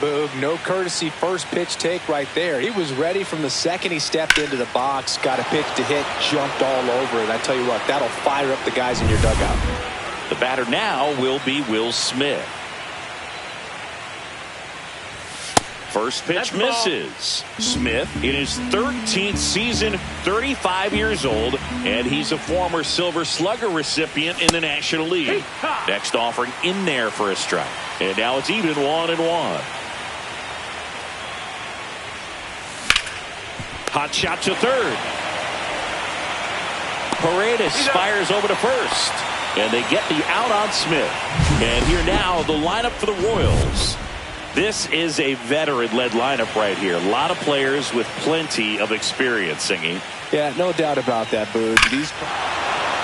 Boog, no courtesy first pitch take right there. He was ready from the second he stepped into the box, got a pitch to hit, jumped all over it. I tell you what, that'll fire up the guys in your dugout. The batter now will be Will Smith. First pitch misses. Smith in his 13th season, 35 years old, and he's a former Silver Slugger recipient in the National League. Next offering in there for a strike. And now it's even 1-1. Hot shot to third. Paredes fires over to first. And they get the out on Smith. And here now the lineup for the Royals. This is a veteran-led lineup right here. A lot of players with plenty of experience singing. Yeah, no doubt about that, Boog.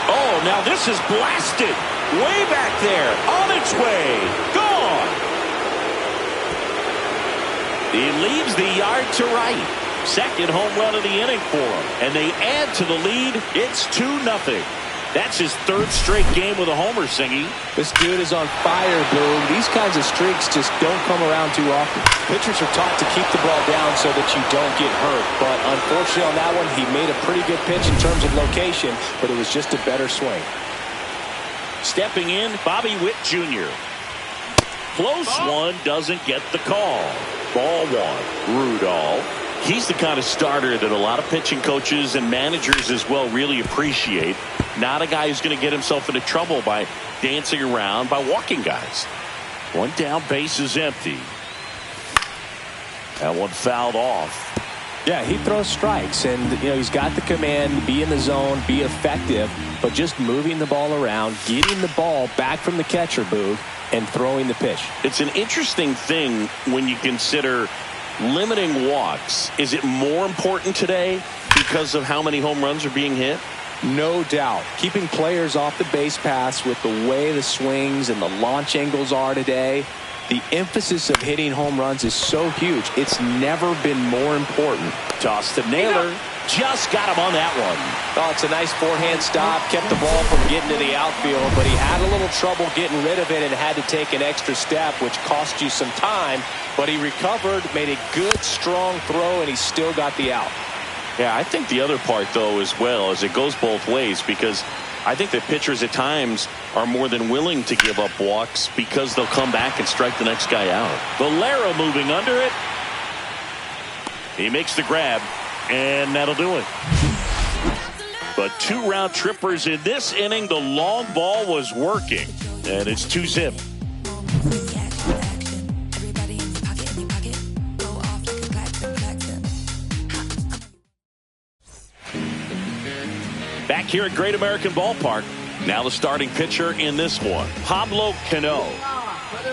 Oh, now this is blasted. Way back there. On its way. Gone. He leaves the yard to right. Second home run of the inning for him. And they add to the lead. It's 2-0. That's his third straight game with a homer, Singy. This dude is on fire, Boog. These kinds of streaks just don't come around too often. Pitchers are taught to keep the ball down so that you don't get hurt. But unfortunately on that one, he made a pretty good pitch in terms of location, but it was just a better swing. Stepping in, Bobby Witt Jr. Close one, doesn't get the call. Ball one. Rudolph. He's the kind of starter that a lot of pitching coaches and managers as well really appreciate. Not a guy who's going to get himself into trouble by dancing around, by walking guys. One down, base is empty. That one fouled off. Yeah, he throws strikes, and he's got the command, be in the zone, be effective, but just moving the ball around, getting the ball back from the catcher, Boog, and throwing the pitch. It's an interesting thing when you consider limiting walks. Is it more important today because of how many home runs are being hit? No doubt. Keeping players off the base paths with the way the swings and the launch angles are today, the emphasis of hitting home runs is so huge. It's never been more important. Toss to Naylor. Just got him on that one. Oh, it's a nice forehand stop. Kept the ball from getting to the outfield, but he had a little trouble getting rid of it and had to take an extra step, which cost you some time. But he recovered, made a good, strong throw, and he still got the out. Yeah, I think the other part, though, as well, is it goes both ways, because I think that pitchers at times are more than willing to give up walks because they'll come back and strike the next guy out. Valera moving under it. He makes the grab, and that'll do it. But 2 round trippers in this inning. The long ball was working, and it's 2-zip. Back here at Great American Ballpark. Now the starting pitcher in this one, Pablo Cano.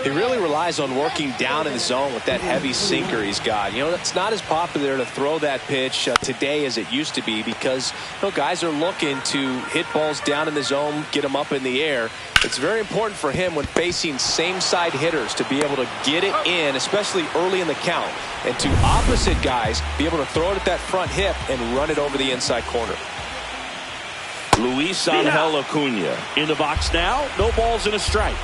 He really relies on working down in the zone with that heavy sinker he's got. It's not as popular to throw that pitch today as it used to be because guys are looking to hit balls down in the zone, get them up in the air. It's very important for him when facing same side hitters to be able to get it in, especially early in the count, and to opposite guys be able to throw it at that front hip and run it over the inside corner. Luis Angel Acuna in the box now. No balls and a strike.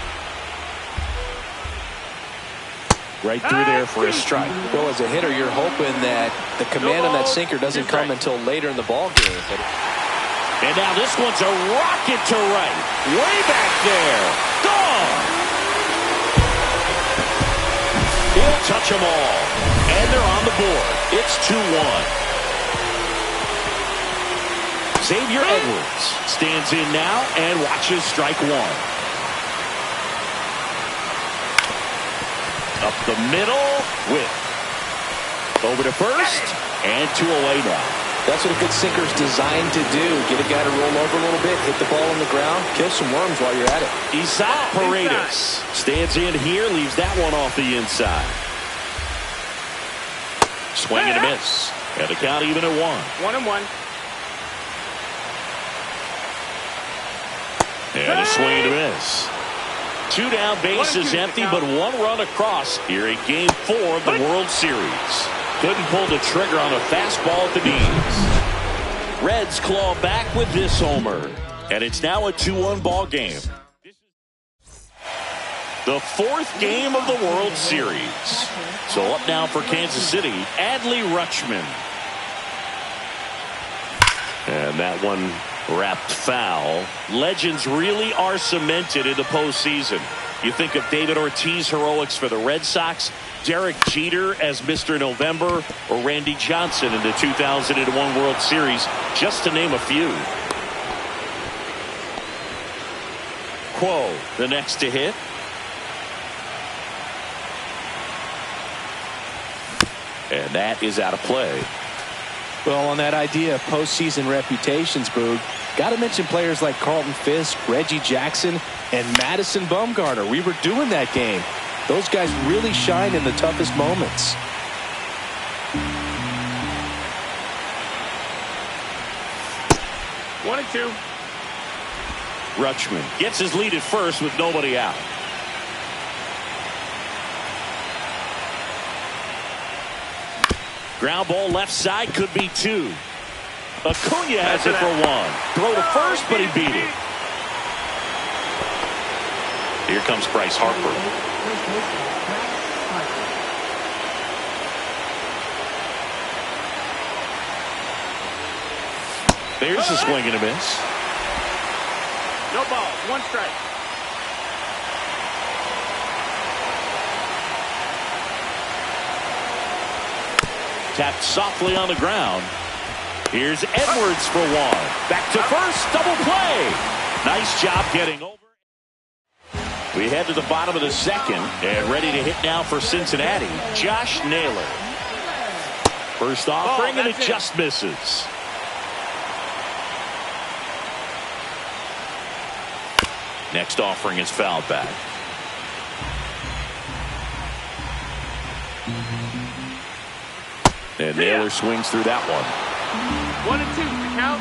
Right through there for a strike. Well, as a hitter, you're hoping that the command on that sinker doesn't come until later in the ball game. And now this one's a rocket to right. Way back there. Gone. He'll touch them all. And they're on the board. It's 2-1. Xavier Edwards stands in now and watches strike one. Up the middle with over to first and 2 away now. That's what a good sinker's designed to do. Get a guy to roll over a little bit, hit the ball on the ground, kill some worms while you're at it. Isaac Paredes stands in here, leaves that one off the inside. Swing and a miss. And the count even at 1. 1-1. And a swing and a miss. 2 down, base is empty, but 1 run across here in Game 4 of the World Series. Couldn't pull the trigger on a fastball at the knees. Reds claw back with this homer, and it's now a 2-1 ball game. The fourth game of the World Series. So up now for Kansas City, Adley Rutschman. And that one wrapped foul. Legends really are cemented in the postseason. You think of David Ortiz heroics for the Red Sox, Derek Jeter as Mr. November, or Randy Johnson in the 2001 World Series, just to name a few. Quo, the next to hit. And that is out of play. Well, on that idea of postseason reputations, Boog, got to mention players like Carlton Fisk, Reggie Jackson, and Madison Bumgarner. We were doing that game. Those guys really shine in the toughest moments. One and two. Rutschman gets his lead at first with nobody out. Ground ball left side, could be two. Acuna has it for one. Throw to first, but he beat it. Here comes Bryce Harper. There's a swing and a miss. No ball, one strike. Tapped softly on the ground. Here's Edwards for one. Back to first, double play. Nice job getting over. We head to the bottom of the second and ready to hit now for Cincinnati, Josh Naylor. First offering and it just misses. Next offering is fouled back. And Naylor swings through that one. 1 and 2, the count.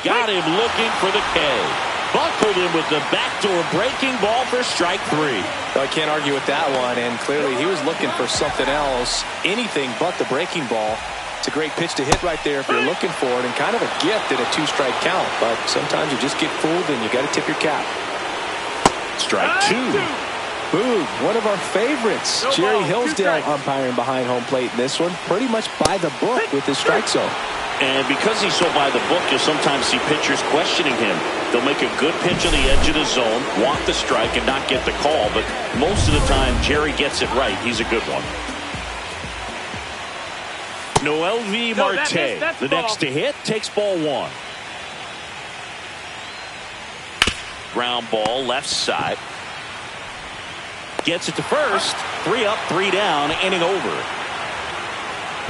Got him looking for the K. Buckled him with the backdoor breaking ball for strike three. I can't argue with that one, and clearly he was looking for something else, anything but the breaking ball. It's a great pitch to hit right there if you're looking for it, and kind of a gift at a two-strike count, but sometimes you just get fooled and you got to tip your cap. Strike two. Boog, one of our favorites. No Jerry ball, Hillsdale umpiring behind home plate in this one. Pretty much by the book with his strike zone. And because he's so by the book, you'll sometimes see pitchers questioning him. They'll make a good pitch on the edge of the zone, want the strike, and not get the call. But most of the time, Jerry gets it right. He's a good one. Noelvi Marte, the next to hit, takes ball one. Ground ball, left side. Gets it to first. 3 up, 3 down, inning over.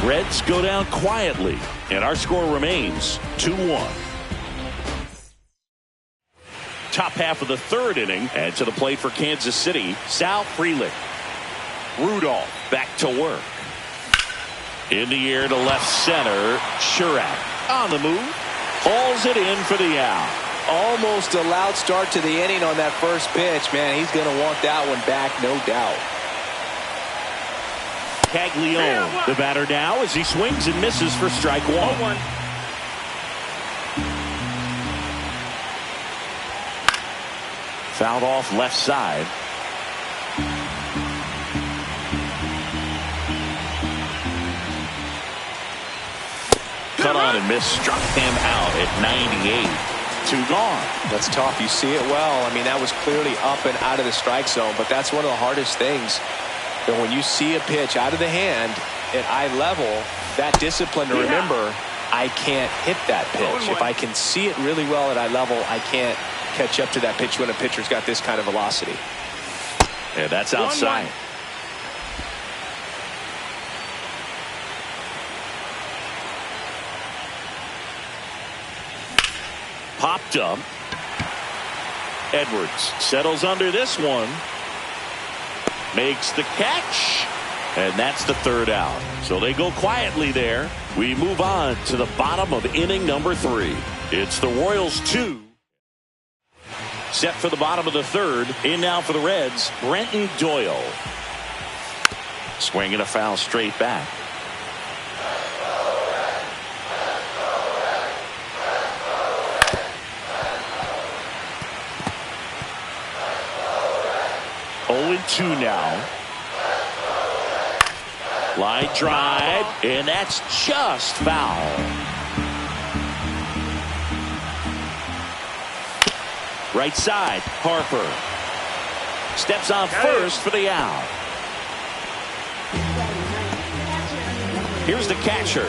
Reds go down quietly, and our score remains 2-1. Top half of the third inning, and to the plate for Kansas City, Sal Frelick. Rudolph back to work. In the air to left center, Shurak on the move, hauls it in for the out. Almost a loud start to the inning on that first pitch. Man, he's going to want that one back, no doubt. Caglione, the batter now as he swings and misses for strike one. Fouled off left side. Cut on and miss, struck him out at 98. 2 gone. That's tough. You see it well. I mean, that was clearly up and out of the strike zone, but that's one of the hardest things. And when you see a pitch out of the hand at eye level, that discipline to remember, I can't hit that pitch. If I can see it really well at eye level, I can't catch up to that pitch when a pitcher's got this kind of velocity. Yeah, that's outside. 1-1. Popped up. Edwards settles under this one. Makes the catch. And that's the third out. So they go quietly there. We move on to the bottom of inning number 3. It's the Royals 2. Set for the bottom of the third. In now for the Reds, Brenton Doyle. Swinging a foul straight back. 0-2 now. Line drive, and that's just foul. Right side, Harper. Steps on first for the out. Here's the catcher.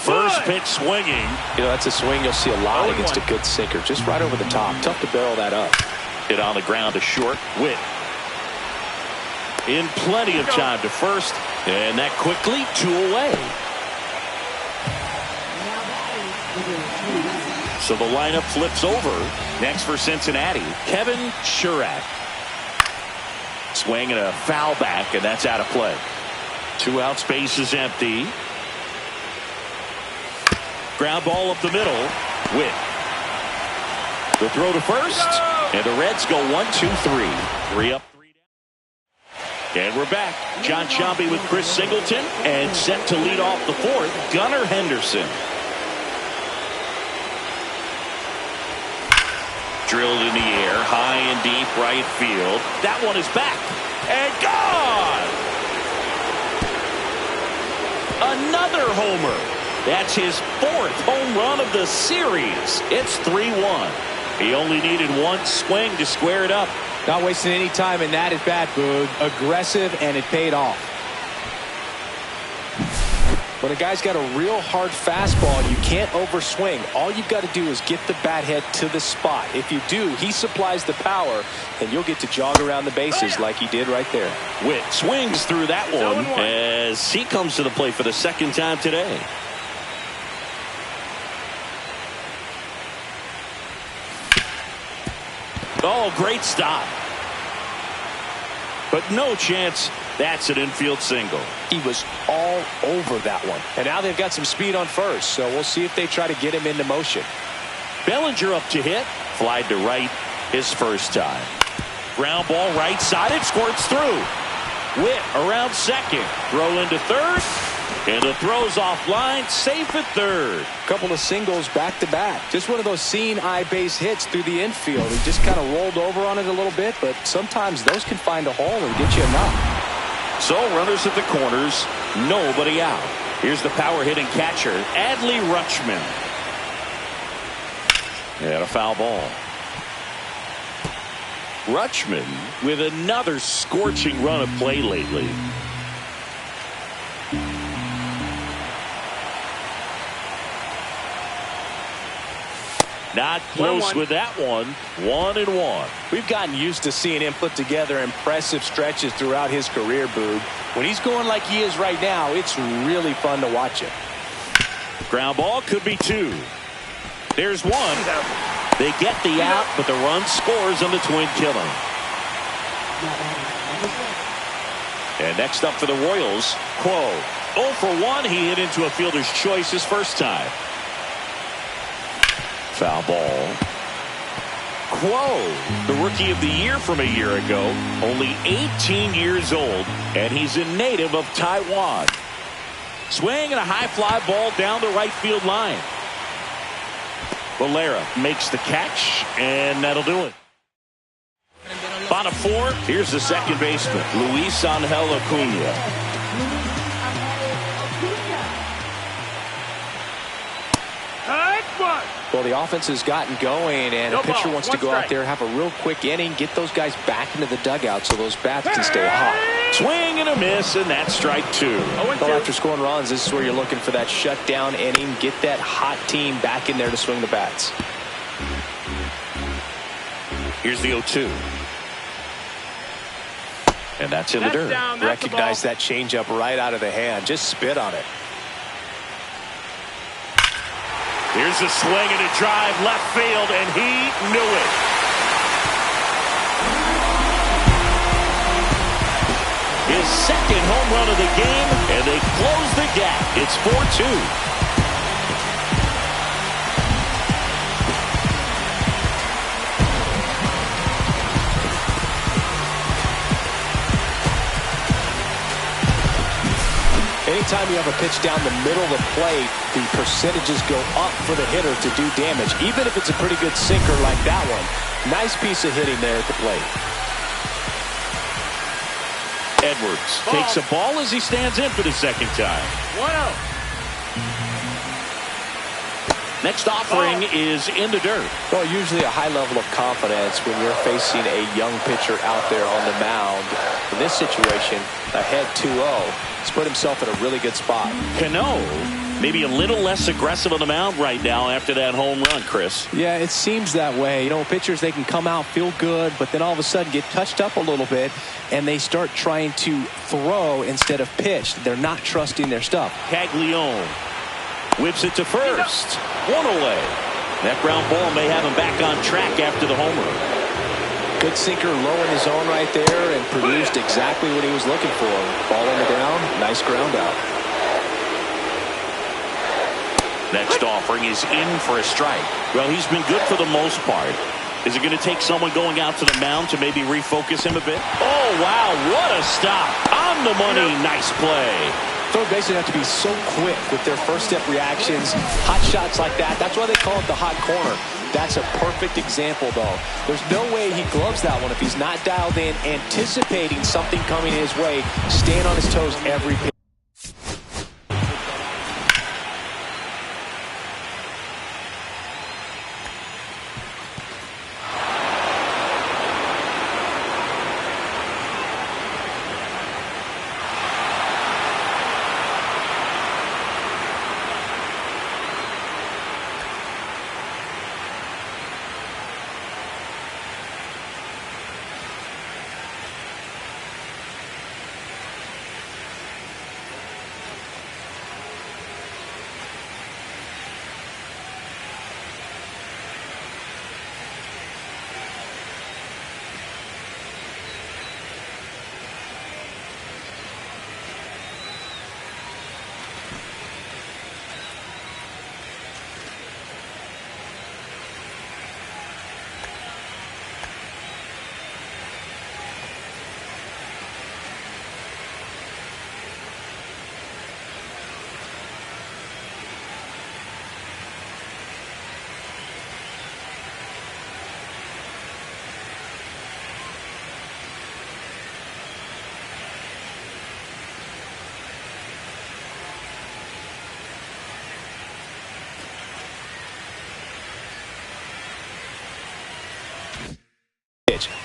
First pitch swinging. You know, that's a swing you'll see a lot against a good sinker. Just right over the top. Tough to barrel that up. Hit on the ground to short. Witt. In plenty of time to first. And that quickly 2 away. So the lineup flips over. Next for Cincinnati, Kevin Shurak. Swing and a foul back, and that's out of play. 2 out, space is empty. Ground ball up the middle. Witt. The throw to first, and the Reds go 1-2-3. 3 up, 3 down. And we're back. John Sciambi with Chris Singleton, and set to lead off the 4th, Gunnar Henderson. Drilled in the air, high and deep right field. That one is back and gone. Another homer. That's his 4th home run of the series. It's 3-1. He only needed 1 swing to square it up. Not wasting any time in that at bat, Boog. Aggressive, and it paid off. When a guy's got a real hard fastball, you can't overswing. All you've got to do is get the bat head to the spot. If you do, he supplies the power, and you'll get to jog around the bases like he did right there. Witt swings through that one as he comes to the plate for the 2nd time today. Oh, great stop. But no chance. That's an infield single. He was all over that one. And now they've got some speed on first, so we'll see if they try to get him into motion. Bellinger up to hit. Flied to right his first time. Ground ball right side. It squirts through. Witt around second. Throw into third. And the throw's offline. Safe at third. Couple of singles back to back. Just one of those seeing eye base hits through the infield. He just kind of rolled over on it a little bit, but sometimes those can find a hole and get you enough. So runners at the corners, nobody out. Here's the power hitting catcher, Adley Rutschman. And a foul ball. Rutschman with another scorching run of play lately. Not close with that one. 1-1. We've gotten used to seeing him put together impressive stretches throughout his career, Boog. When he's going like he is right now, it's really fun to watch him. Ground ball could be 2. There's 1. They get the out, but the run scores on the twin killer. And next up for the Royals, Quo. 0 for 1. He hit into a fielder's choice his first time. Foul ball. Quo, the rookie of the year from a year ago, only 18 years old, and he's a native of Taiwan. Swing and a high fly ball down the right field line. Valera makes the catch, and that'll do it. Bottom 4, here's the second baseman, Luis Angel Acuna. Well, the offense has gotten going, and a pitcher wants to go out there, have a real quick inning, get those guys back into the dugout so those bats can stay hot. Swing and a miss, and that's strike 2. Well, after scoring runs, this is where you're looking for that shutdown inning, get that hot team back in there to swing the bats. Here's the 0-2. And that's in the dirt. Recognize that changeup right out of the hand. Just spit on it. Here's a swing and a drive left field, and he knew it. His second home run of the game, and they close the gap. It's 4-2. anytime you have a pitch down the middle of the plate, the percentages go up for the hitter to do damage, even if it's a pretty good sinker like that one. Nice piece of hitting there at the plate. Edwards takes a ball as he stands in for the second time. 1-0. Next offering is in the dirt. Well, usually a high level of confidence when you're facing a young pitcher out there on the mound. In this situation, ahead 2-0. He's put himself in a really good spot. Cano, maybe a little less aggressive on the mound right now after that home run, Chris. Yeah, it seems that way. You know, pitchers, they can come out, feel good, but then all of a sudden get touched up a little bit, and they start trying to throw instead of pitch. They're not trusting their stuff. Caglione whips it to first. One away. That ground ball may have him back on track after the homer. Good sinker low in the zone right there and produced exactly what he was looking for. Ball on the ground, nice ground out. Next offering is in for a strike. Well, he's been good for the most part. Is it going to take someone going out to the mound to maybe refocus him a bit? Oh, wow, what a stop. On the money, nice play. Third basemen have to be so quick with their first step reactions. Hot shots like that. That's why they call it the hot corner. That's a perfect example, though. There's no way he gloves that one if he's not dialed in, anticipating something coming his way, staying on his toes every pitch.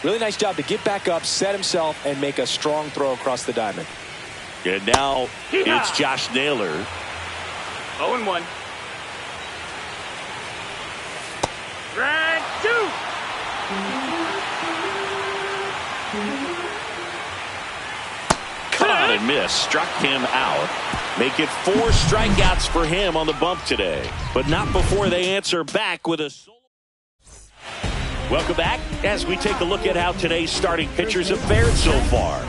Really nice job to get back up, set himself, and make a strong throw across the diamond. And now it's Josh Naylor. 0-1. Strike 2. Caught and missed. Struck him out. Make it 4 strikeouts for him on the bump today. But not before they answer back with a... Welcome back as we take a look at how today's starting pitchers have fared so far.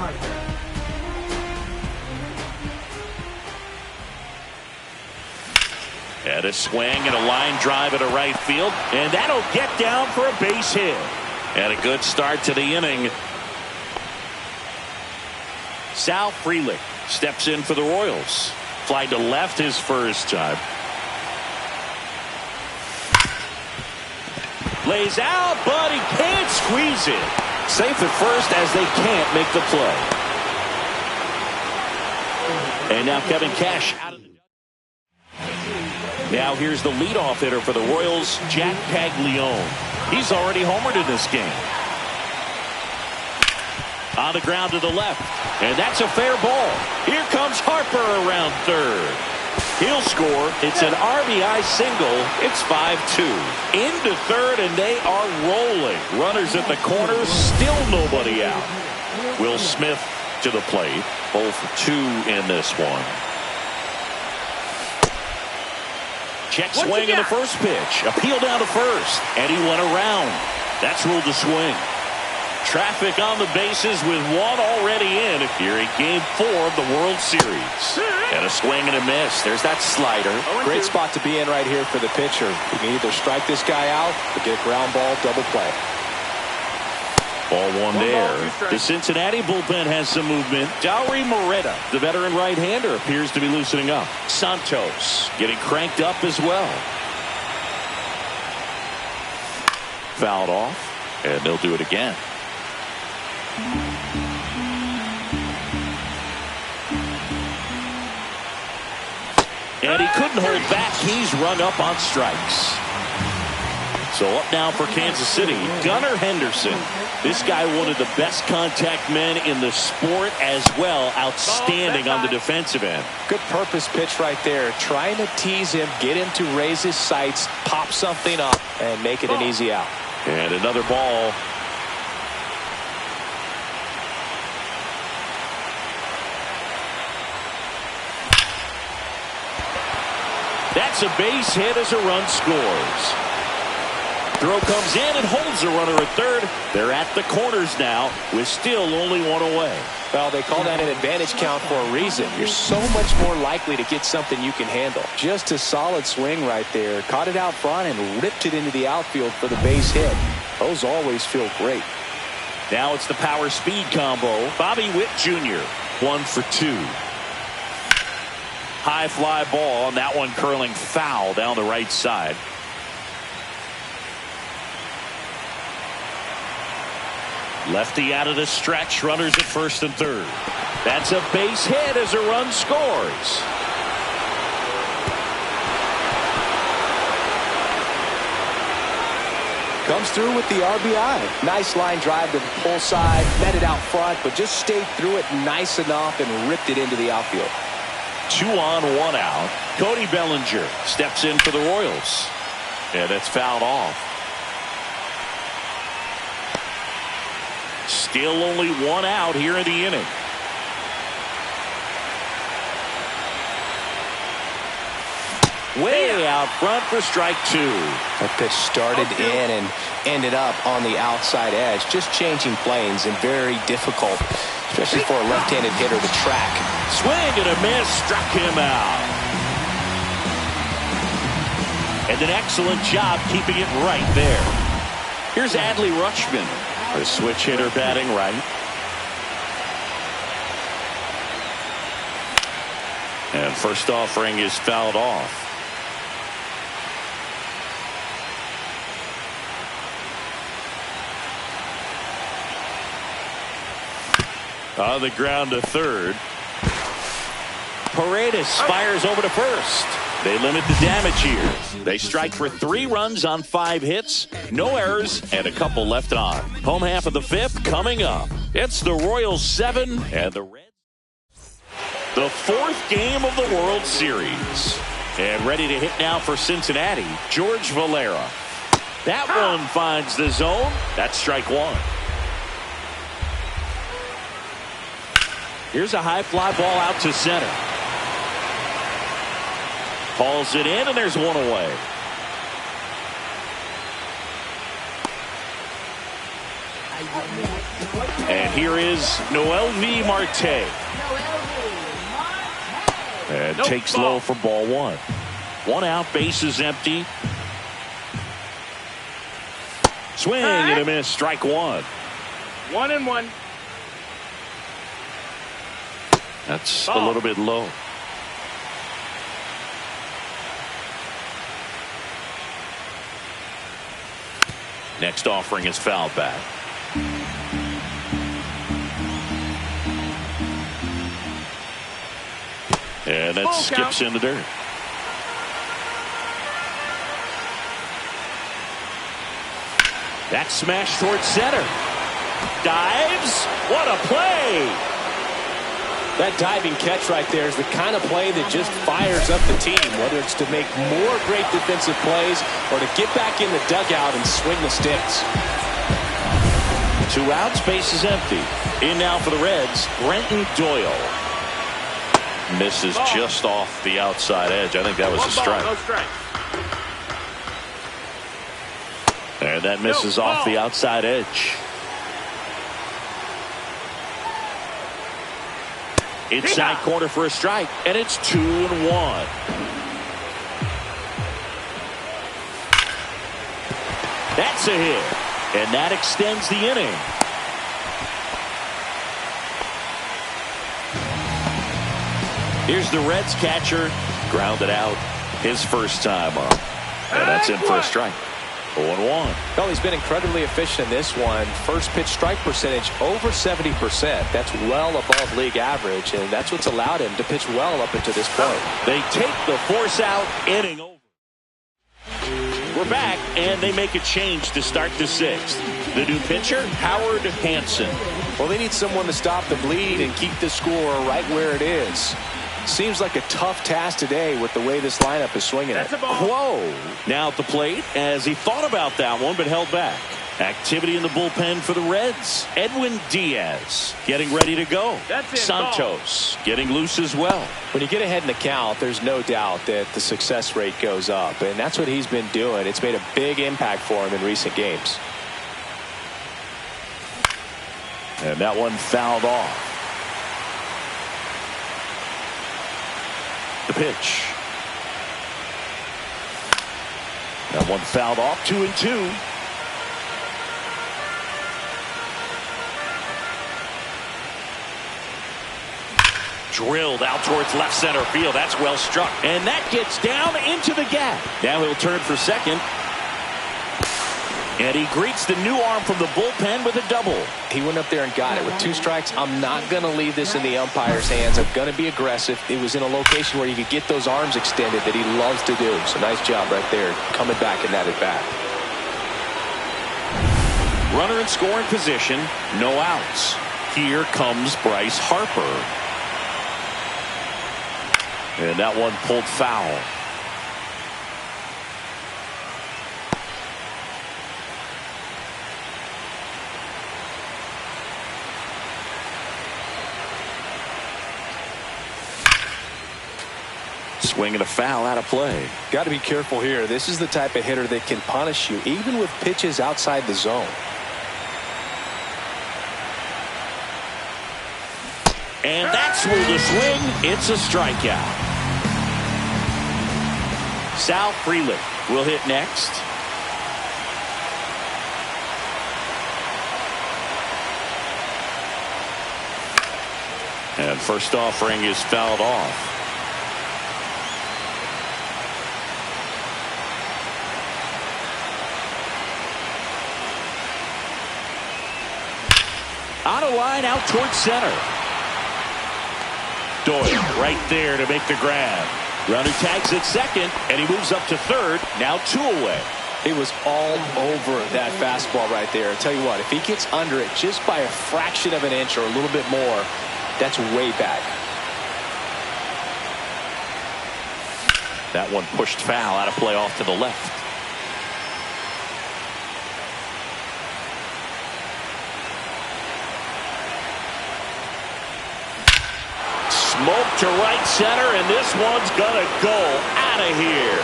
And a swing and a line drive at a right field. And that'll get down for a base hit. And a good start to the inning. Sal Frelick steps in for the Royals. Fly to left his first time. Lays out, but he can't squeeze it. Safe at first as they can't make the play. And now Kevin Cash out of the... Now here's the leadoff hitter for the Royals, Jack Caglione. He's already homered in this game. On the ground to the left. And that's a fair ball. Here comes Harper around third. He'll score. It's an RBI single. It's 5-2. Into third, and they are rolling. Runners at the corners, still nobody out. Will Smith to the plate. 0 for 2 in this one. Check swing in the first pitch. Appeal down to first, and he went around. That's ruled a swing. Traffic on the bases with one already in here in Game 4 of the World Series. And a swing and a miss. There's that slider. Great spot to be in right here for the pitcher. You can either strike this guy out or get a ground ball double play. Ball one there. The Cincinnati bullpen has some movement. Dauri Moreta, the veteran right-hander, appears to be loosening up. Santos getting cranked up as well. Fouled off, and they'll do it again. And he couldn't hold back. He's rung up on strikes. So up now for Kansas City, Gunnar Henderson. This guy, one of the best contact men in the sport as well. Outstanding on the defensive end. Good purpose pitch right there. Trying to tease him, get him to raise his sights, pop something up, and make it an easy out. And another ball. That's a base hit as a run scores. Throw comes in and holds the runner at third. They're at the corners now with still only one away. Well, they call that an advantage count for a reason. You're so much more likely to get something you can handle. Just a solid swing right there. Caught it out front and ripped it into the outfield for the base hit. Those always feel great. Now it's the power speed combo. Bobby Witt Jr. 1 for 2. High fly ball, and that one curling foul down the right side. Lefty out of the stretch, runners at first and third. That's a base hit as a run scores. Comes through with the RBI. Nice line drive to the pull side, met it out front, but just stayed through it nice enough and ripped it into the outfield. 2 on, 1 out. Cody Bellinger steps in for the Royals. And it's fouled off. Still only 1 out here in the inning. Way out front for strike 2. That pitch started in and ended up on the outside edge. Just changing planes and very difficult, especially for a left-handed hitter to track. Swing and a miss, struck him out. And an excellent job keeping it right there. Here's Adley Rutschman, the switch hitter batting right. And first offering is fouled off. On the ground to third. Paredes fires over to first. They limit the damage here. They strike for 3 runs on 5 hits, no errors, and a couple left on. Home half of the 5th coming up. It's the Royals 7 and the Reds. The 4th game of the World Series. And ready to hit now for Cincinnati, George Valera. That one finds the zone. That's strike 1. Here's a high fly ball out to center. Hauls it in, and there's 1 away. And here is Noelvi Marte. And takes low for ball 1. 1 out, bases empty. Swing and a miss, strike 1. 1-1. That's a little bit low. Next offering is fouled back. And that skips in the dirt. That smash towards center. Dives. What a play. That diving catch right there is the kind of play that just fires up the team, whether it's to make more great defensive plays or to get back in the dugout and swing the sticks. 2 outs, base is empty. In now for the Reds, Brenton Doyle. Misses just off the outside edge. I think that was a strike. No strike. And that misses off the outside edge. Inside corner for a strike, and it's 2-1. That's a hit, and that extends the inning. Here's the Reds catcher. Grounded out his first time up. And that's in for a strike. 0-1. Well, he's been incredibly efficient in this one. First pitch strike percentage over 70%. That's well above league average, and that's what's allowed him to pitch well up until this point. They take the force out, inning over. We're back, and they make a change to start the sixth. The new pitcher, Howard Hanson. Well, they need someone to stop the bleed and keep the score right where it is. Seems like a tough task today with the way this lineup is swinging it. Whoa. Now at the plate as he thought about that one but held back. Activity in the bullpen for the Reds. Edwin Diaz getting ready to go. Santos getting loose as well. When you get ahead in the count, there's no doubt that the success rate goes up, and that's what he's been doing. It's made a big impact for him in recent games. And that one fouled off. The pitch. That one fouled off. 2-2. Drilled out towards left center field. That's well struck. And that gets down into the gap. Now he'll turn for second. And he greets the new arm from the bullpen with a double. He went up there and got it with 2 strikes. I'm not going to leave this in the umpire's hands. I'm going to be aggressive. It was in a location where you could get those arms extended that he loves to do. So nice job right there coming back in that at bat. Runner in scoring position. No outs. Here comes Bryce Harper. And that one pulled foul. Swing and a foul out of play. Got to be careful here. This is the type of hitter that can punish you even with pitches outside the zone. And that's where the swing. It's a strikeout. Sal Frelick will hit next. And first offering is fouled off. On a line out towards center. Doyle right there to make the grab. Runner tags at second, and he moves up to third. Now 2 away. It was all over that fastball right there. I tell you what, if he gets under it just by a fraction of an inch or a little bit more, that's way back. That one pushed foul out of play off to the left. Smoke to right center, and this one's gonna go out of here.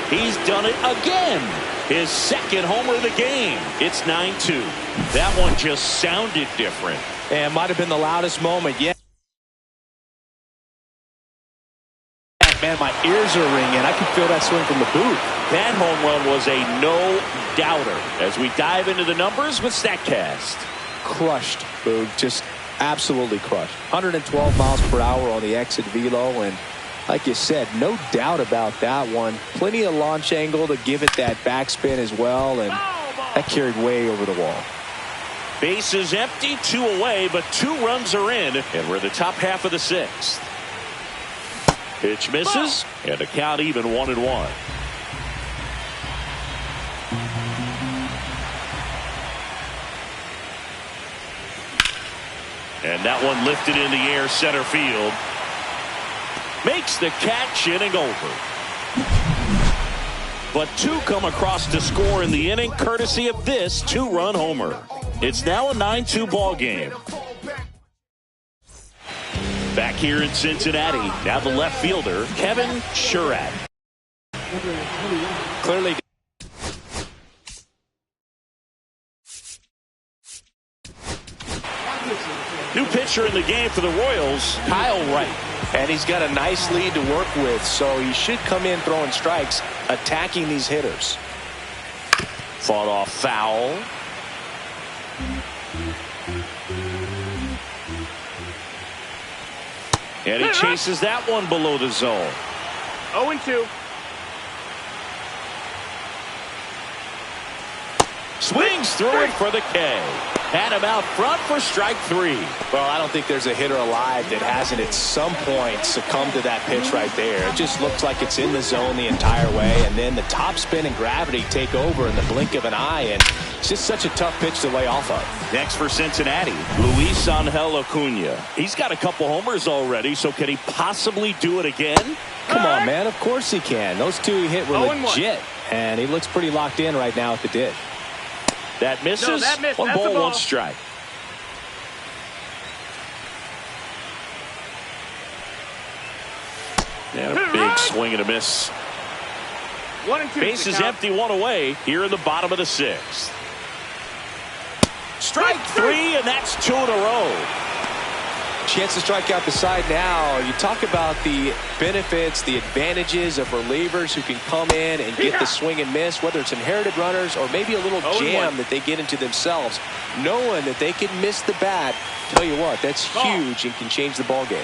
He's done it again. His second homer of the game. It's 9-2. That one just sounded different. And might have been the loudest moment yet. Man, my ears are ringing. I can feel that swing from the booth. That home run was a no-doubter. As we dive into the numbers with StatCast. Crushed, Boog. Just absolutely crushed. 112 miles per hour on the exit velo, and like you said, no doubt about that one. Plenty of launch angle to give it that backspin as well, and that carried way over the wall. Base is empty, 2 away, but 2 runs are in, and we're in the top half of the 6th. Pitch misses, and the count even 1-1. And that one lifted in the air center field. Makes the catch, inning over. But 2 come across to score in the inning courtesy of this 2-run homer. It's now a 9-2 ball game. Back here in Cincinnati, now the left fielder, Kevin Sherratt. Clearly. New pitcher in the game for the Royals, Kyle Wright. And he's got a nice lead to work with, so he should come in throwing strikes, attacking these hitters. Fought off foul. And he chases that one below the zone. 0-2. Swings through it for the K. Had him out front for strike 3. Well, I don't think there's a hitter alive that hasn't at some point succumbed to that pitch right there. It just looks like it's in the zone the entire way, and then the top spin and gravity take over in the blink of an eye, and it's just such a tough pitch to lay off of. Next for Cincinnati, Luis Angel Acuna. He's got a couple homers already, so can he possibly do it again? Come on, man. Of course he can. Those two he hit were 0-1. legit, and he looks pretty locked in right now at the dish. That misses. No, that missed. One That's a ball, ball. one strike. And a big swing and a miss. 1-2. Base is empty, one away here in the bottom of the 6th. Strike 3, and that's 2 in a row. Chance to strike out the side now. You talk about the benefits, the advantages of relievers who can come in and get the swing and miss, whether it's inherited runners or maybe a little 0-1. jam that they get into themselves. Knowing that they can miss the bat, tell you what, that's huge and can change the ball game.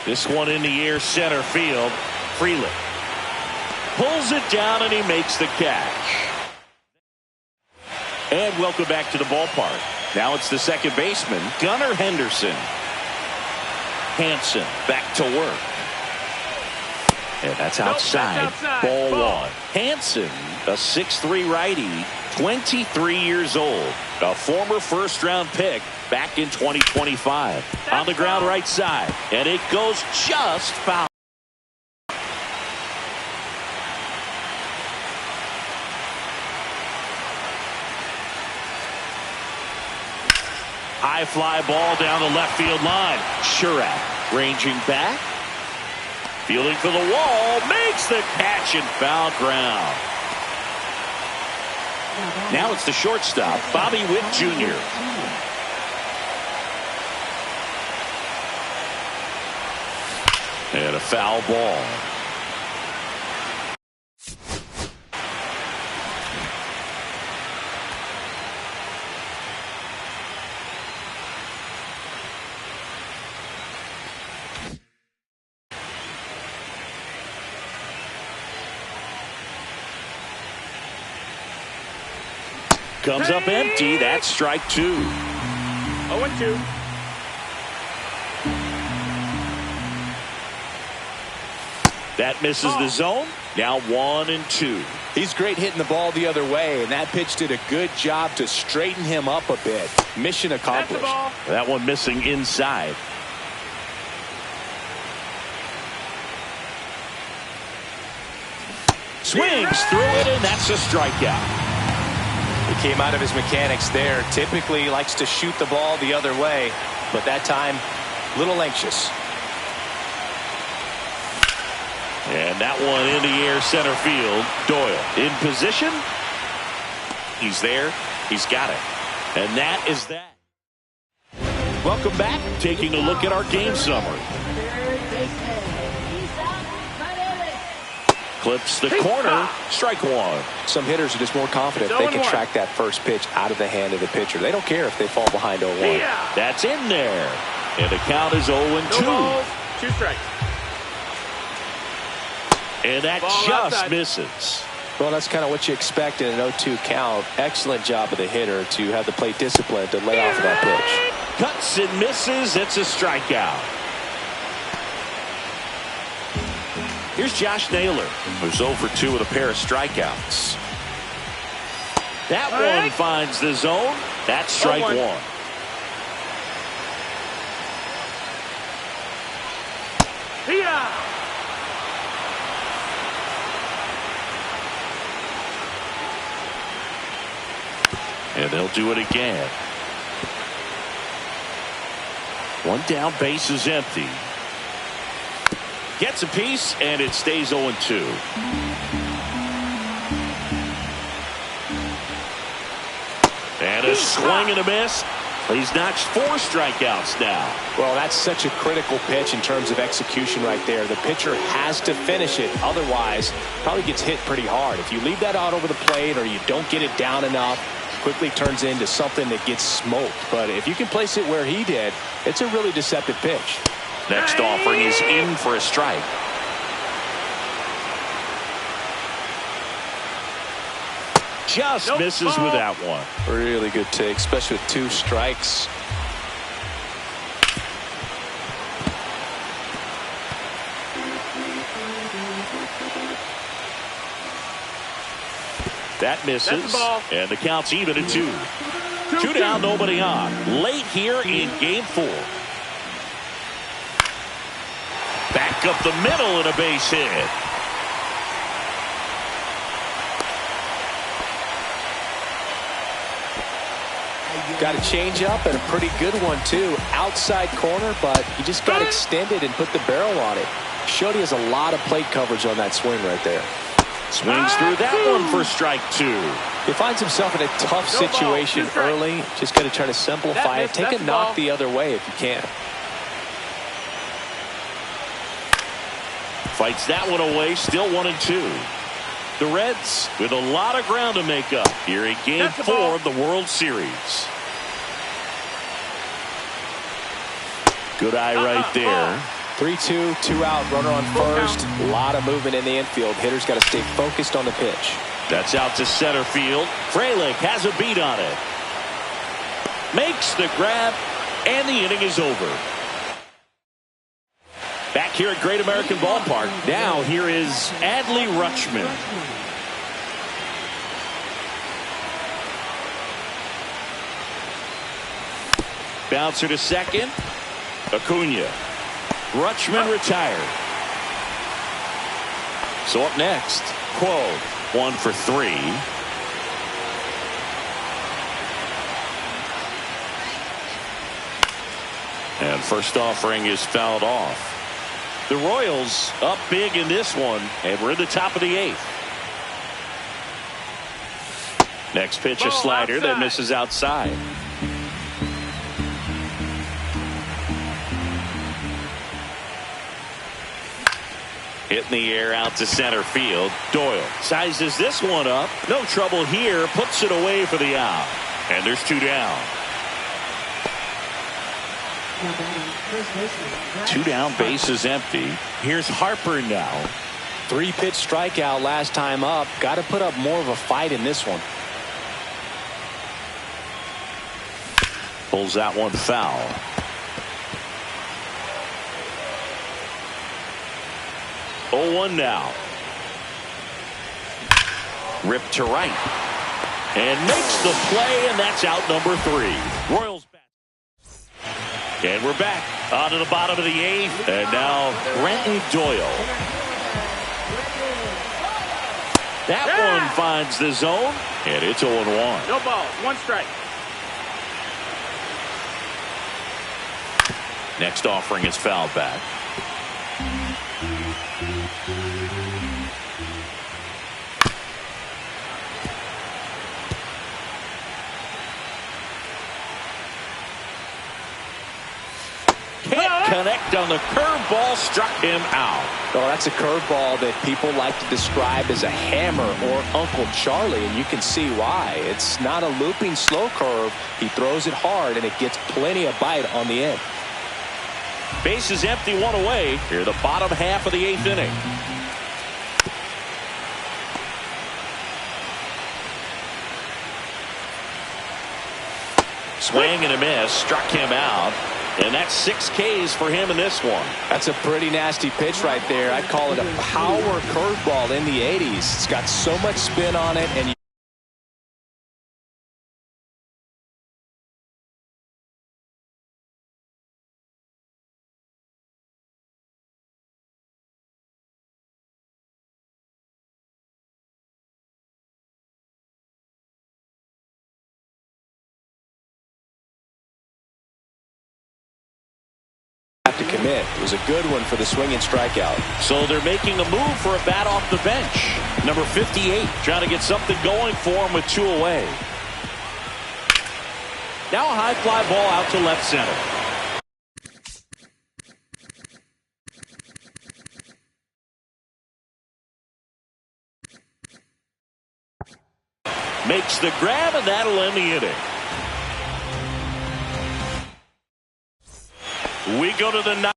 This one in the air, center field. Freeland pulls it down, and he makes the catch. And welcome back to the ballpark. Now it's the second baseman, Gunnar Henderson. Hanson back to work. And that's outside. Ball 1. Hanson, a 6'3" righty, 23 years old. A former first-round pick back in 2025. On the ground right side. And it goes just foul. High fly ball down the left field line. Shurak ranging back. Fielding for the wall. Makes the catch in foul ground. Now it's the shortstop, Bobby Witt Jr. And a foul ball. Comes up empty. That's strike 2. 0-2. That misses the zone. Now 1-2. He's great hitting the ball the other way, and that pitch did a good job to straighten him up a bit. Mission accomplished. That one missing inside. Swings through it, and that's a strikeout. He came out of his mechanics there. Typically likes to shoot the ball the other way, but that time a little anxious. And that one in the air, center field. Doyle in position. He's there. He's got it. And that is that. Welcome back. Taking a look at our game summary. Clips the corner. Strike 1. Some hitters are just more confident they can track that first pitch out of the hand of the pitcher. They don't care if they fall behind 0-1. That's in there. And the count is 0-2. 2 strikes. And that Ball just outside. misses. Well, that's kind of what you expect in an 0-2 count. Excellent job of the hitter to have the plate discipline to lay off of that pitch. Cuts and misses. It's a strikeout. Here's Josh Naylor, who's 0 for 2 with a pair of strikeouts. That one finds the zone. That's strike 1. And they'll do it again. One down, base is empty. Gets a piece, and it stays 0-2. And a swing and a miss. He's notched 4 strikeouts now. Well, that's such a critical pitch in terms of execution right there. The pitcher has to finish it. Otherwise, probably gets hit pretty hard. If you leave that out over the plate or you don't get it down enough, quickly turns into something that gets smoked. But if you can place it where he did, it's a really deceptive pitch. Next offering is in for a strike. Just misses with that one. Really good take, especially with 2 strikes. That misses, and the count's even at 2. 2 down, nobody on. Late here in game 4. Back up the middle and a base hit. Got a changeup and a pretty good one too. Outside corner, but he just got extended and put the barrel on it. Showed he has a lot of plate coverage on that swing right there. Swings through that one for strike 2. He finds himself in a tough situation early. Just got to try to simplify it. Take a knock the other way if you can. Fights that one away, still 1-2. The Reds with a lot of ground to make up here in game 4 of the World Series. Good eye right there. 3-2, 2 out, runner on first. A lot of movement in the infield. Hitter's got to stay focused on the pitch. That's out to center field. Frelick has a beat on it. Makes the grab, and the inning is over. Back here at Great American Ballpark. Now here is Adley Rutschman. Bouncer to second. Acuna. Rutschman retired. So up next, Quo. 1 for 3. And first offering is fouled off. The Royals up big in this one, and we're in the top of the 8th. Next pitch, a slider that misses outside. Hit in the air out to center field. Doyle sizes this one up. No trouble here. Puts it away for the out. And there's 2 down. 2 down, base is empty. Here's Harper now. 3-pitch strikeout last time up. Got to put up more of a fight in this one. Pulls that one foul. 0-1 now. Ripped to right. And makes the play, and that's out number 3. Royals back. And we're back on to the bottom of the 8th. And now Brenton Doyle. That one finds the zone, and it's 0-1. No balls, 1 strike. Next offering is fouled back. Can't connect on the curveball, struck him out. Well, that's a curveball that people like to describe as a hammer or Uncle Charlie, and you can see why. It's not a looping slow curve. He throws it hard, and it gets plenty of bite on the end. Base is empty, 1 away. Here, the bottom half of the 8th inning. Swing and a miss, struck him out. And that's 6 Ks for him in this one. That's a pretty nasty pitch right there. I'd call it a power curveball in the 80s. It's got so much spin on it, and to commit. It was a good one for the swinging strikeout. So they're making a move for a bat off the bench. Number 58 trying to get something going for him with 2 away. Now a high fly ball out to left center. Makes the grab, and that'll end the inning. We go to the ninth.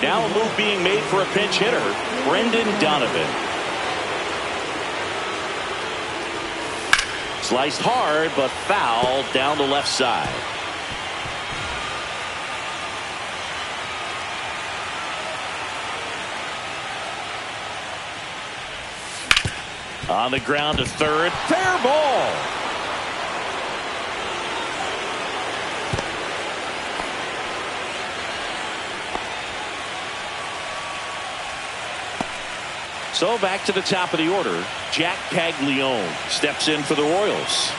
Now a move being made for a pinch hitter, Brendan Donovan. Sliced hard, but foul down the left side. On the ground to third. Fair ball. So back to the top of the order. Jack Caglione steps in for the Royals.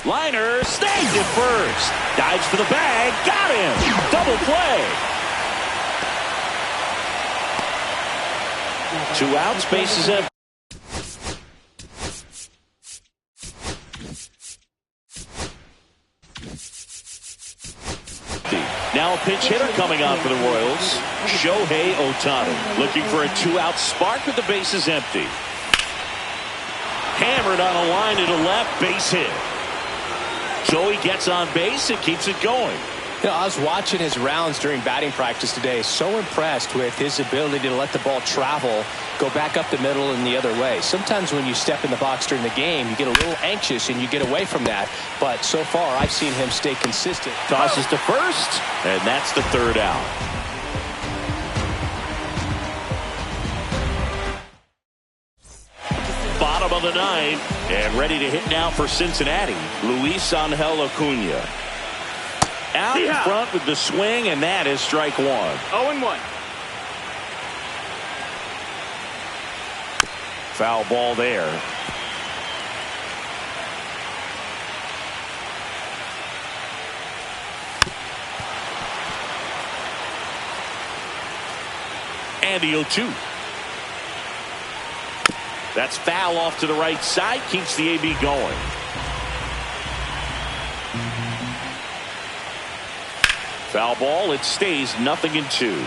Liner snagged it first. Dives for the bag. Got him. Double play. 2 outs, bases empty. Now a pinch hitter coming on for the Royals. Shohei Ohtani looking for a 2-out spark with the bases empty. Hammered on a line to the left, base hit. Joey gets on base and keeps it going. You know, I was watching his rounds during batting practice today. So impressed with his ability to let the ball travel, go back up the middle and the other way. Sometimes when you step in the box during the game, you get a little anxious and you get away from that. But so far, I've seen him stay consistent. Tosses to first, and that's the 3rd out. Bottom of the 9th, and ready to hit now for Cincinnati, Luis Angel Acuna. Out in front with the swing, and that is strike 1. 0-1. Foul ball there. And the 0-2. That's foul off to the right side, keeps the AB going. Foul ball, it stays 0-2.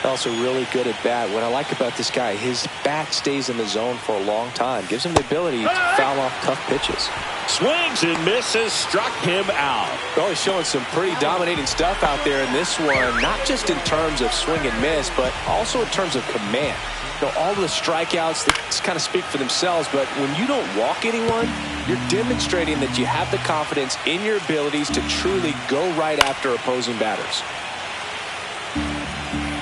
Also really good at bat. What I like about this guy, his bat stays in the zone for a long time. Gives him the ability to foul off tough pitches. Swings and misses, struck him out. Oh, he's showing some pretty dominating stuff out there in this one. Not just in terms of swing and miss, but also in terms of command. You know, all the strikeouts that kind of speak for themselves, but when you don't walk anyone, you're demonstrating that you have the confidence in your abilities to truly go right after opposing batters.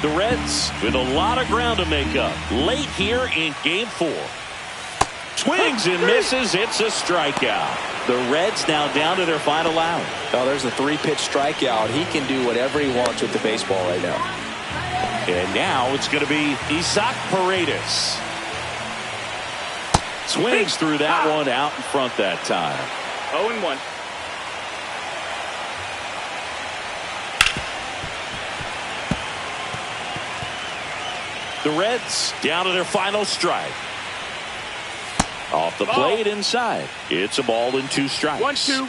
The Reds with a lot of ground to make up late here in Game 4. Swings and misses. It's a strikeout. The Reds now down to their final out. Oh, there's a 3-pitch strikeout. He can do whatever he wants with the baseball right now. And now it's going to be Isaac Paredes. Swings through that one out in front that time. 0-1. The Reds down to their final strike. Off the plate inside. It's a ball and 2 strikes. 1-2.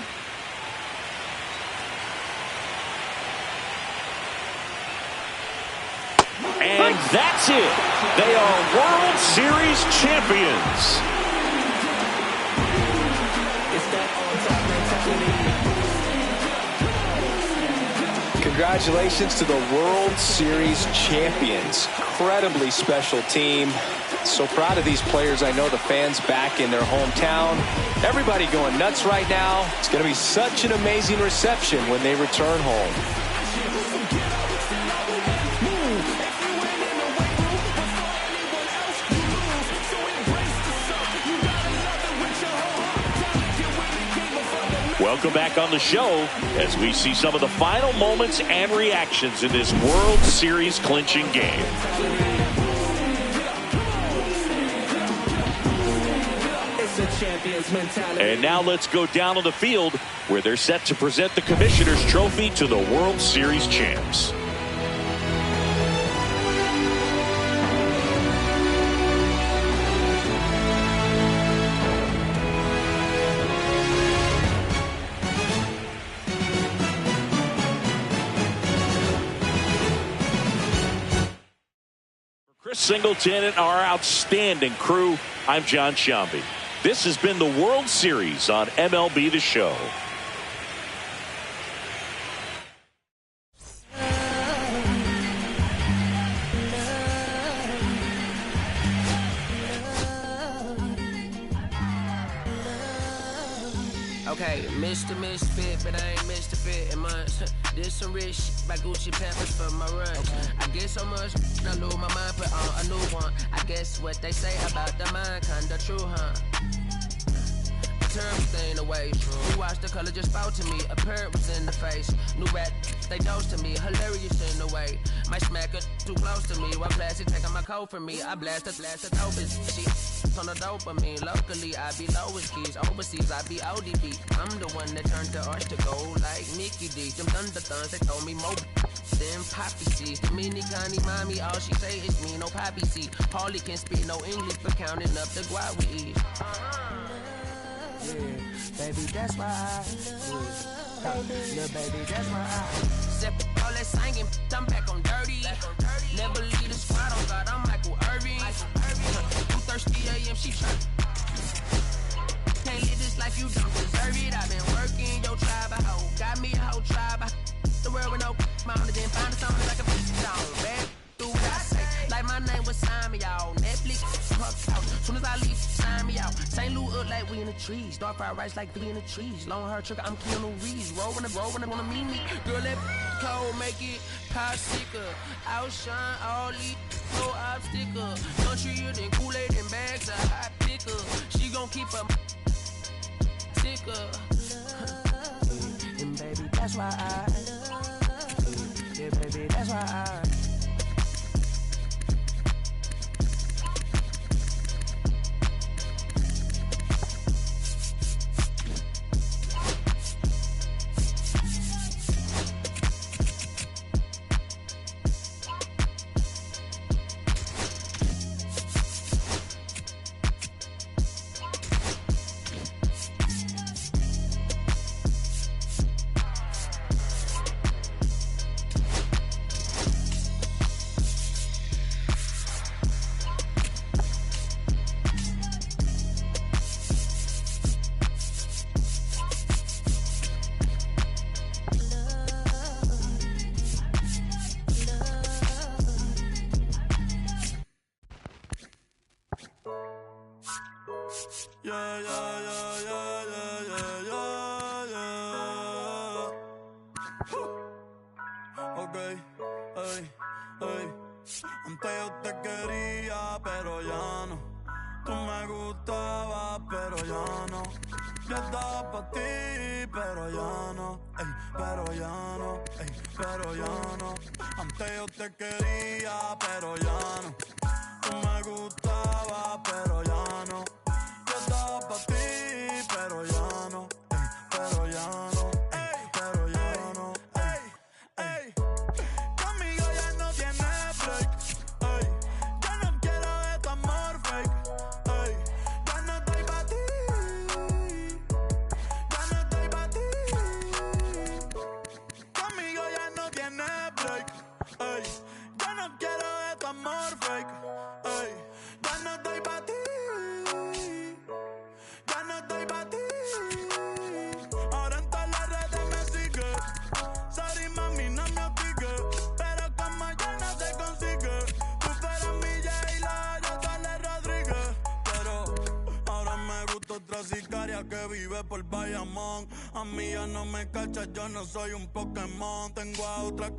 And that's it. They are World Series champions. Congratulations to the World Series champions. Incredibly special team. So proud of these players. I know the fans back in their hometown. Everybody going nuts right now. It's going to be such an amazing reception when they return home. Welcome back on the show as we see some of the final moments and reactions in this World Series clinching game. And now let's go down on the field where they're set to present the Commissioner's Trophy to the World Series champs. Chris Singleton and our outstanding crew. I'm John Sciambi. This has been the World Series on MLB The Show. Okay, Mr. Misfit, but I ain't Mr. Fit in months. Did some rich shit by Gucci Pampers for my run. I get so much, I lose my mind, put on a new one. I guess what they say about the mind, kinda true, huh? Turn everything away. You watch the color just fall to me. A parrot was in the face. New rap, they dose to me. Hilarious in the way. My smacker too close to me. While plastic taking my coat from me. I blast it, dope is she on the dopamine. Locally, I be lowest keys. Overseas, I be ODB. I'm the one that turned the arch to gold like Mickey D. Them thunder thuns, they told me more than Poppy C. The mini Connie mommy, all she say is me, no Poppy C. Paulie can speak no English, but counting up the guap we eat. Yeah, baby, that's why I yeah, baby, that's why I step all that singing, I'm back on dirty. Never leave the squad on God, I'm Michael Irving. You thirsty AM, she try. Can't live this life, you don't deserve it. I've been working, your tribe, a hoe. Got me a whole tribe, the world with no mount, then find something like a bitch down. Back through what I say, like my name was Simon, y'all. Netflix, fuck out. Soon as I leave, sign me out. St. Louis up like we in the trees. Dark fried rice like we in the trees. Long hair trigger, I'm Keanu Reeves. Rolling, they wanna meet me. Girl, that cold make it pop sicker. Outshine all these no obstacle. Country than Kool-Aid and bags of hot picker. She gon' keep her sicker. And baby, that's why yeah, baby, that's why Antes yo te quería, pero ya no. Tú me gustabas, pero ya no. Yo estaba pa' ti, pero ya no. Ey, pero ya no, ey, pero ya no. Antes yo te quería, pero ya no. Tú me gustabas, pero ya no. Yo estaba pa' ti, pero ya no. Ey, pero ya no, ey, pero ya no. Ey, ey. Conmigo ya no tienes break. Ey, ya no quiero de tu amor fake. Ey, ya no estoy pa' ti. Ya no estoy pa' ti. Conmigo ya no tienes break. Ey, ya no quiero de tu amor fake. Ey, ya no estoy pa' ti. Ya no estoy pa' ti. Ahora en todas las redes me sigue. Sorry mami, no me hostique. Pero como ya no te consigue. Tú fueras mi J-Lo, yo soy Rodríguez. Pero ahora me gusta otra sicaria que vive por Bayamón. A mí ya no me cachas, yo no soy un Pokémon. Tengo a otra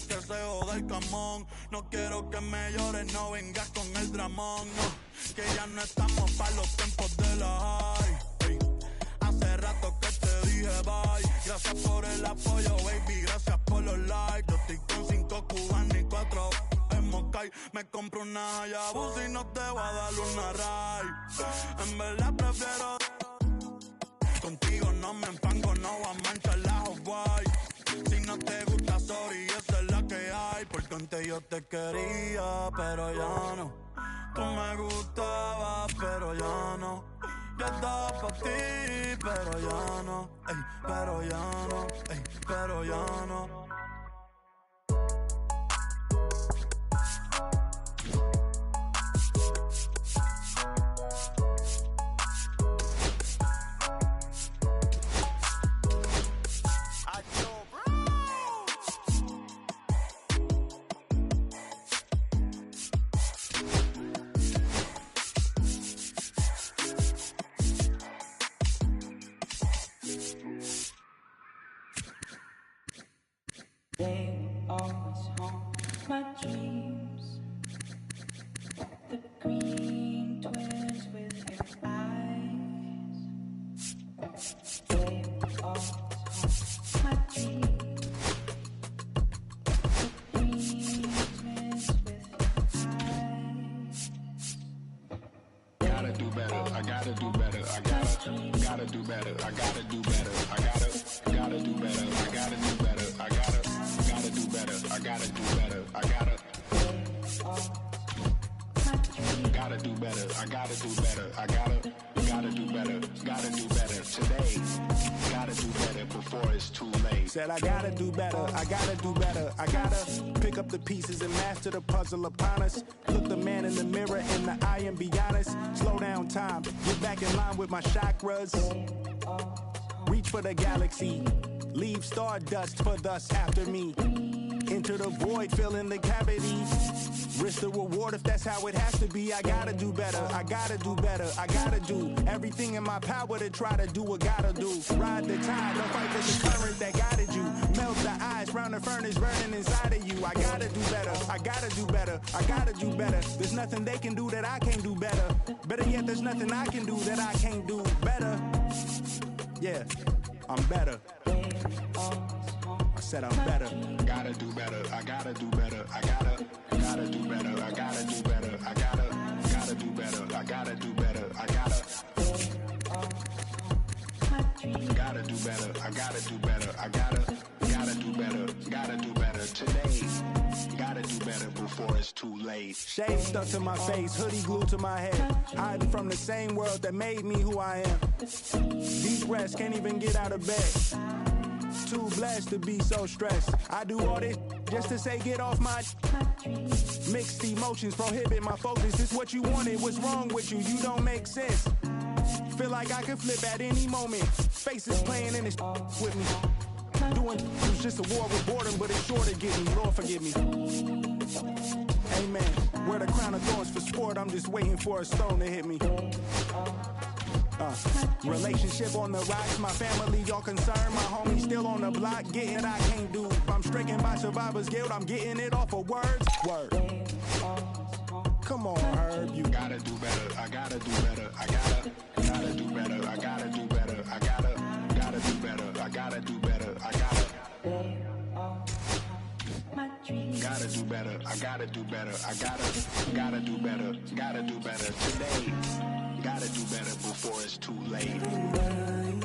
que se joda el camón. No quiero que me llores, no vengas con el dramón. No, que ya no estamos pa' los tiempos de la high. Ey, hace rato que te dije bye. Gracias por el apoyo, baby, gracias por los likes. Yo estoy con 5 cubanos y 4 en Moscay. Me compro una Hayabusa y no te voy a dar una ride. En verdad prefiero contigo, no me empango, no voy a manchar la guay. Si no te gusta, sorry, esa es la que hay. Porque antes yo te quería, pero ya no. Tú me gustabas, pero ya no. Yo estaba pa' ti, pero ya no. Ey, pero ya no. Ey, pero ya no. dreams. The green twins with your eyes. They all haunt my dreams. The green twins with your eyes. Gotta do better, I gotta do better, I gotta do better, I gotta do better, I gotta do better, I gotta do better, I gotta do better, I gotta do better, I gotta do better, I gotta do better, I gotta do better today. Gotta do better before it's too late. Said I gotta do better, I gotta do better, I gotta pick up the pieces and master the puzzle upon us. Look the man in the mirror in the eye and be honest. Slow down time, get back in line with my chakras. Reach for the galaxy, leave stardust for thus after me. Into the void, fill in the cavity. Risk the reward if that's how it has to be. I gotta do better, I gotta do better, I gotta do everything in my power to try to do what gotta do. Ride the tide, don't fight with the current that guided you. Melt the ice round the furnace burning inside of you. I gotta do better, I gotta do better, I gotta do better. There's nothing they can do that I can't do better. Better yet, there's nothing I can do that I can't do better. Yeah, I'm better. I said I'm better. Gotta do better, I gotta do better, I gotta do better, I gotta do better, I gotta do better, I gotta do better, I gotta do better, I gotta do better, I gotta do better today. Gotta do better before it's too late. Shade stuck to my face, hoodie glued to my head. Hiding from the same world that made me who I am. Deep rest, can't even get out of bed. Too blessed to be so stressed. I do all this just to say get off my. Mixed emotions prohibit my focus. This what you wanted, what's wrong with you? You don't make sense. Feel like I could flip at any moment. Faces playing in this with me. Doing it's just a war with boredom, but it's sure to get me. Lord forgive me. Amen. Wear the crown of thorns for sport. I'm just waiting for a stone to hit me. Relationship on the rise, my family all concerned. My homie still on the block, getting I can't do. I'm stricken by survivor's guilt, I'm getting it off of words. Word. Come on, Herb, you gotta do better. I gotta do better. I gotta do better. I gotta do better. I gotta do better. I gotta do better. I gotta do better. I gotta do better. I gotta do better. Gotta do better today. Gotta do better before it's too late. I'm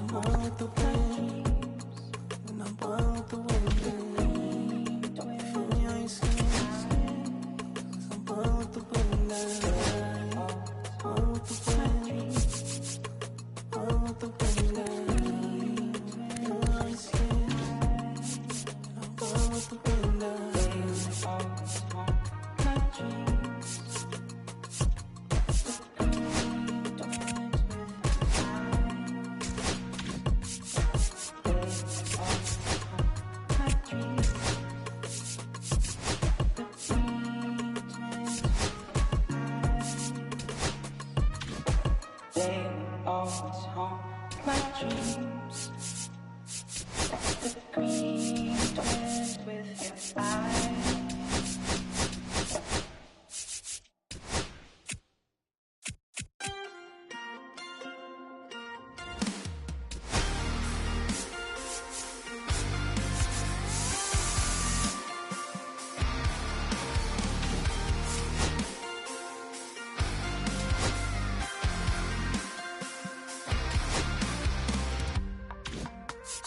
born with the wind, and I'm born with the wind. You ain't seen I'm born with the wind. Born with the wind. Born with the wind. You ain't seen I'm born with the wind. My dreams. They always haunt my dreams. The green twins with your eyes.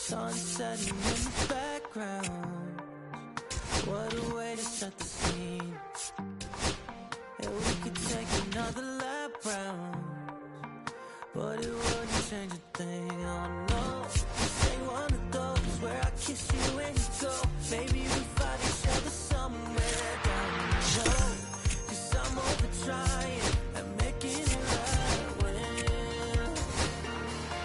Sunset in the background. What a way to set the scene. And we could take another lap round, but it wouldn't change a thing. Oh no, this ain't one of those where I kiss you and you go. Maybe we find each other somewhere down the road. 'Cause I'm over trying and making it right when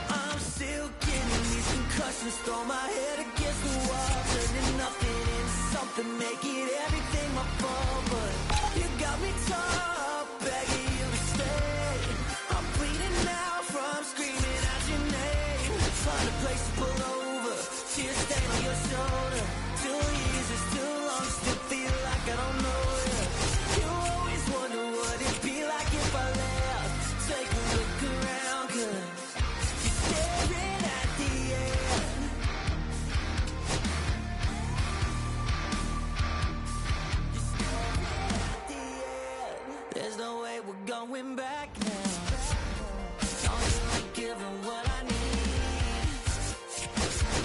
I'm still getting these concussions. Throw my head against the wall, turning nothing into something, make it everything my fault. But you got me top, begging you to stay. I'm bleeding now from screaming out your name. Find a place to pull over, tears stain on your shoulder. 2 years is too going back now. No, you ain't giving what I need.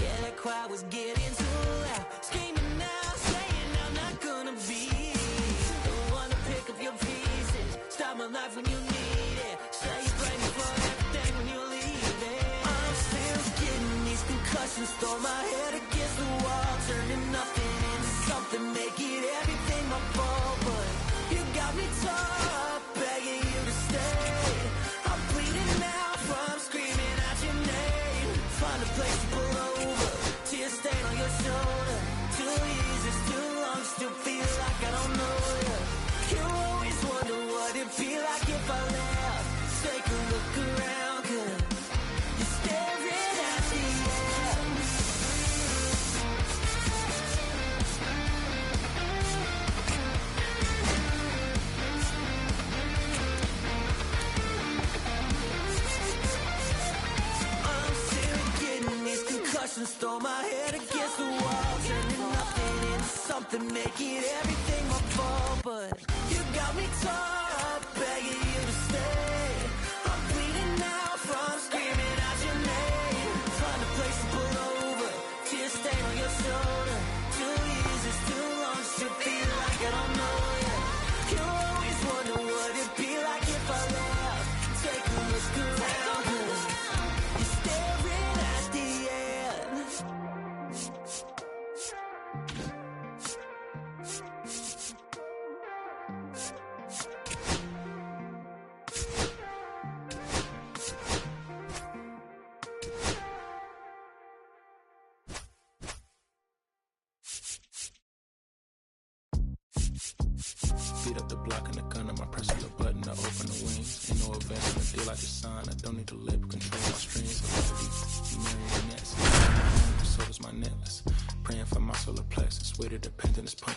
Yeah, that crowd was getting too loud. Screaming now, saying I'm not gonna be the one to pick up your pieces. Stop my life when you need it. Say you blame me for everything when you leave it. I'm still getting these concussions. Throw my head against the wall, turning nothing into something. Make it everything my fault, but you got me torn, begging you to stay. I'm bleeding now from screaming out your name. Find a place to pull over, tear stain on your shoulder. 2 years is too long, still feel like I don't know you. You always wonder what it'd be like if I left. Take a look around, 'cause you're staring at the end. I'm still getting these concussions. Throw my head against the wall, turning nothing into something. Make it everything my fault, but you got me torn up, begging you to stay. I'm bleeding now from screaming out your name. Find a place to pull over, tear stain on your shoulder. 2 years is too long, still feel like I don't know you. You always wonder what it'd be like if I left. Take a look around, 'cause you're staring at the end. Beat up the block and the gun on my press of the button to open the wings. Ain't no advance in the day like the sun. I don't need to lip control my strings. I love these marionettes. So does my necklace. Praying for my solar plexus. Way to depend on this punch.